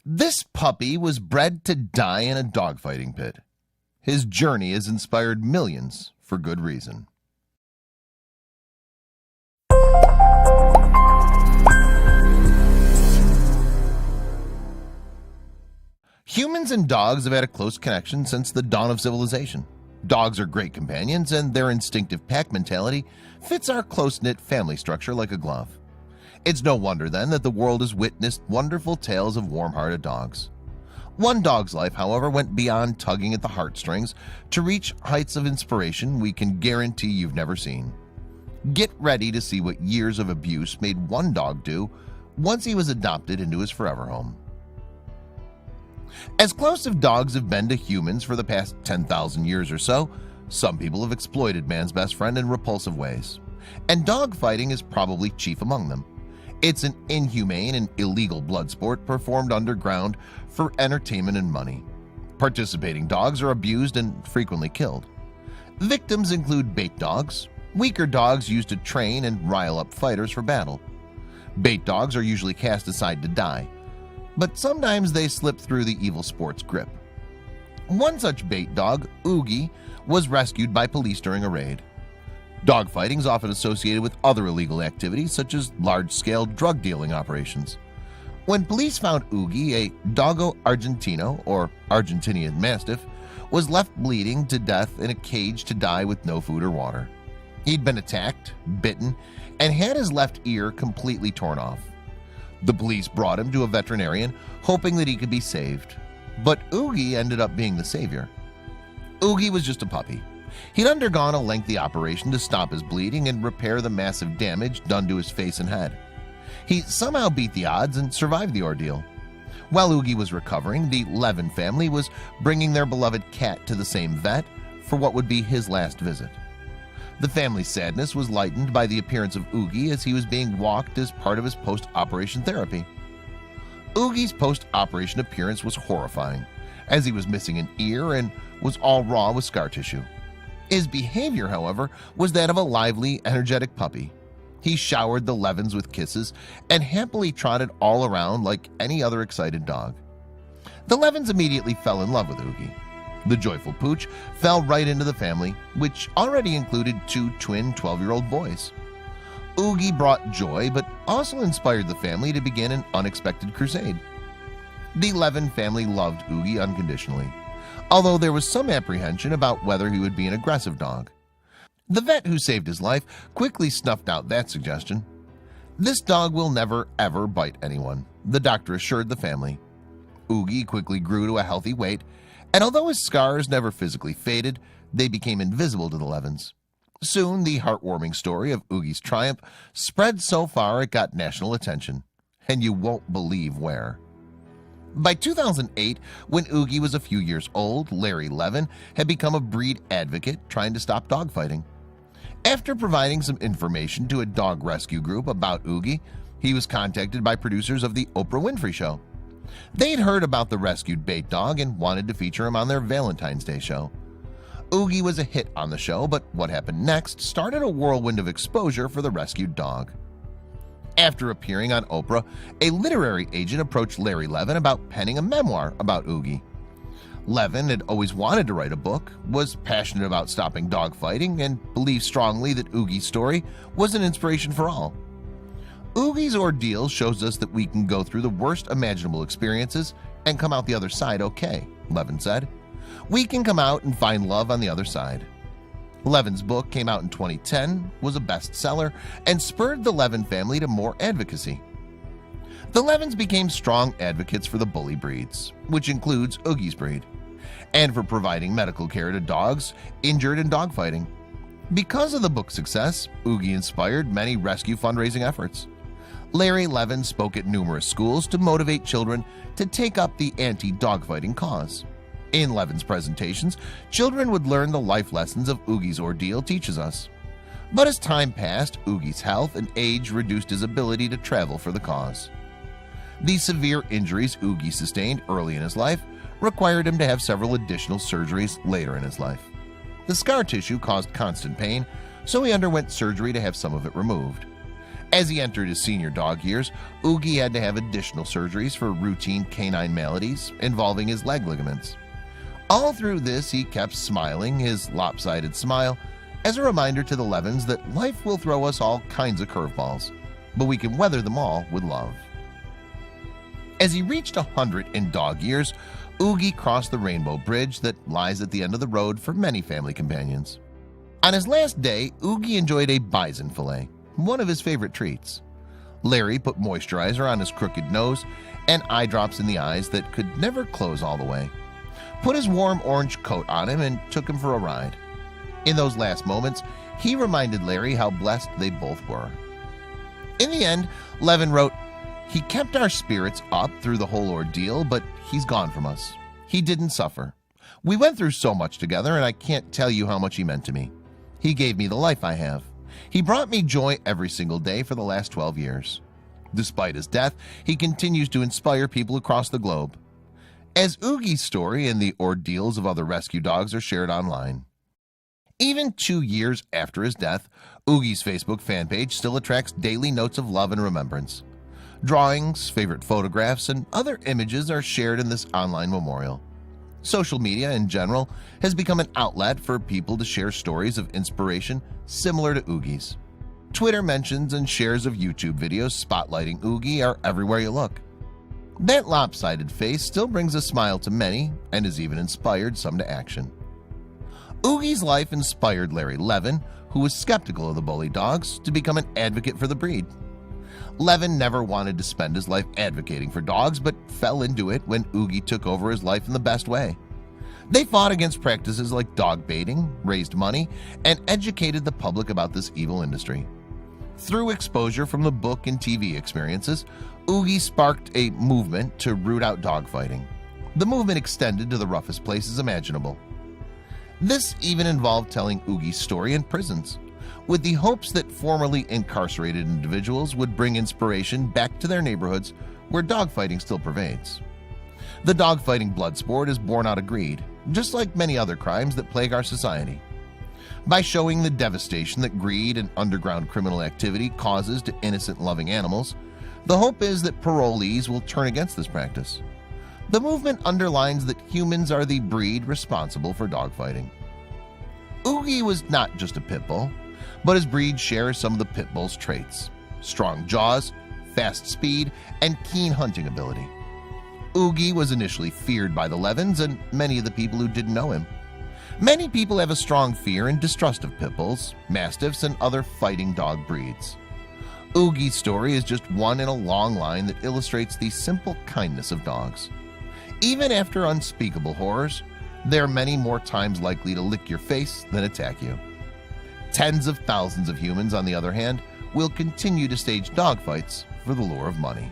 This puppy was bred to die in a dogfighting pit. His journey has inspired millions for good reason. Humans and dogs have had a close connection since the dawn of civilization. Dogs are great companions, and their instinctive pack mentality fits our close-knit family structure like a glove. It's no wonder then that the world has witnessed wonderful tales of warm-hearted dogs. One dog's life, however, went beyond tugging at the heartstrings to reach heights of inspiration we can guarantee you've never seen. Get ready to see what years of abuse made one dog do once he was adopted into his forever home. As close as dogs have been to humans for the past 10,000 years or so, some people have exploited man's best friend in repulsive ways, and dogfighting is probably chief among them. It's an inhumane and illegal blood sport performed underground for entertainment and money. Participating dogs are abused and frequently killed. Victims include bait dogs, weaker dogs used to train and rile up fighters for battle. Bait dogs are usually cast aside to die, but sometimes they slip through the evil sport's grip. One such bait dog, Oogie, was rescued by police during a raid. Dogfighting is often associated with other illegal activities such as large-scale drug dealing operations. When police found Oogie, a Dogo Argentino or Argentinian Mastiff, was left bleeding to death in a cage to die with no food or water. He'd been attacked, bitten, and had his left ear completely torn off. The police brought him to a veterinarian, hoping that he could be saved. But Oogie ended up being the savior. Oogie was just a puppy. He'd undergone a lengthy operation to stop his bleeding and repair the massive damage done to his face and head. He somehow beat the odds and survived the ordeal. While Oogie was recovering, the Levin family was bringing their beloved cat to the same vet for what would be his last visit. The family's sadness was lightened by the appearance of Oogie as he was being walked as part of his post-operation therapy. Oogie's post-operation appearance was horrifying, as he was missing an ear and was all raw with scar tissue. His behavior, however, was that of a lively, energetic puppy. He showered the Levins with kisses and happily trotted all around like any other excited dog. The Levins immediately fell in love with Oogie. The joyful pooch fell right into the family, which already included two twin 12-year-old boys. Oogie brought joy, but also inspired the family to begin an unexpected crusade. The Levin family loved Oogie unconditionally, although there was some apprehension about whether he would be an aggressive dog. The vet who saved his life quickly snuffed out that suggestion. "This dog will never ever bite anyone," the doctor assured the family. Oogie quickly grew to a healthy weight, and although his scars never physically faded, they became invisible to the Levins. Soon the heartwarming story of Oogie's triumph spread so far it got national attention, and you won't believe where. By 2008, when Oogie was a few years old, Larry Levin had become a breed advocate trying to stop dogfighting. After providing some information to a dog rescue group about Oogie, he was contacted by producers of The Oprah Winfrey Show. They'd heard about the rescued bait dog and wanted to feature him on their Valentine's Day show. Oogie was a hit on the show, but what happened next started a whirlwind of exposure for the rescued dog. After appearing on Oprah, a literary agent approached Larry Levin about penning a memoir about Oogie. Levin had always wanted to write a book, was passionate about stopping dogfighting, and believed strongly that Oogie's story was an inspiration for all. Oogie's ordeal shows us that we can go through the worst imaginable experiences and come out the other side okay, Levin said. We can come out and find love on the other side. Levin's book came out in 2010, was a bestseller, and spurred the Levin family to more advocacy. The Levins became strong advocates for the bully breeds, which includes Oogie's breed, and for providing medical care to dogs injured in dogfighting. Because of the book's success, Oogie inspired many rescue fundraising efforts. Larry Levin spoke at numerous schools to motivate children to take up the anti-dogfighting cause. In Levin's presentations, children would learn the life lessons of Oogie's ordeal teaches us. But as time passed, Oogie's health and age reduced his ability to travel for the cause. The severe injuries Oogie sustained early in his life required him to have several additional surgeries later in his life. The scar tissue caused constant pain, so he underwent surgery to have some of it removed. As he entered his senior dog years, Oogie had to have additional surgeries for routine canine maladies involving his leg ligaments. All through this, he kept smiling, his lopsided smile, as a reminder to the Levins that life will throw us all kinds of curveballs, but we can weather them all with love. As he reached 100 in dog years, Oogie crossed the rainbow bridge that lies at the end of the road for many family companions. On his last day, Oogie enjoyed a bison fillet, one of his favorite treats. Larry put moisturizer on his crooked nose and eye drops in the eyes that could never close all the way, put his warm orange coat on him, and took him for a ride. In those last moments, he reminded Larry how blessed they both were. In the end, Levin wrote, "He kept our spirits up through the whole ordeal, but he's gone from us. He didn't suffer. We went through so much together, and I can't tell you how much he meant to me. He gave me the life I have. He brought me joy every single day for the last 12 years. Despite his death, he continues to inspire people across the globe." As Oogie's story and the ordeals of other rescue dogs are shared online. Even 2 years after his death, Oogie's Facebook fan page still attracts daily notes of love and remembrance. Drawings, favorite photographs, and other images are shared in this online memorial. Social media in general has become an outlet for people to share stories of inspiration similar to Oogie's. Twitter mentions and shares of YouTube videos spotlighting Oogie are everywhere you look. That lopsided face still brings a smile to many and has even inspired some to action. Oogie's life inspired Larry Levin, who was skeptical of the bully dogs, to become an advocate for the breed. Levin never wanted to spend his life advocating for dogs, but fell into it when Oogie took over his life in the best way. They fought against practices like dog baiting, raised money, and educated the public about this evil industry. Through exposure from the book and TV experiences, Oogie sparked a movement to root out dogfighting. The movement extended to the roughest places imaginable. This even involved telling Oogie's story in prisons, with the hopes that formerly incarcerated individuals would bring inspiration back to their neighborhoods where dogfighting still pervades. The dogfighting blood sport is born out of greed, just like many other crimes that plague our society. By showing the devastation that greed and underground criminal activity causes to innocent loving animals, the hope is that parolees will turn against this practice. The movement underlines that humans are the breed responsible for dogfighting. Oogie was not just a pit bull, but his breed shares some of the pit bull's traits: strong jaws, fast speed, and keen hunting ability. Oogie was initially feared by the Levins and many of the people who didn't know him. Many people have a strong fear and distrust of pit bulls, mastiffs, and other fighting dog breeds. Oogie's story is just one in a long line that illustrates the simple kindness of dogs. Even after unspeakable horrors, they are many more times likely to lick your face than attack you. Tens of thousands of humans, on the other hand, will continue to stage dogfights for the lure of money.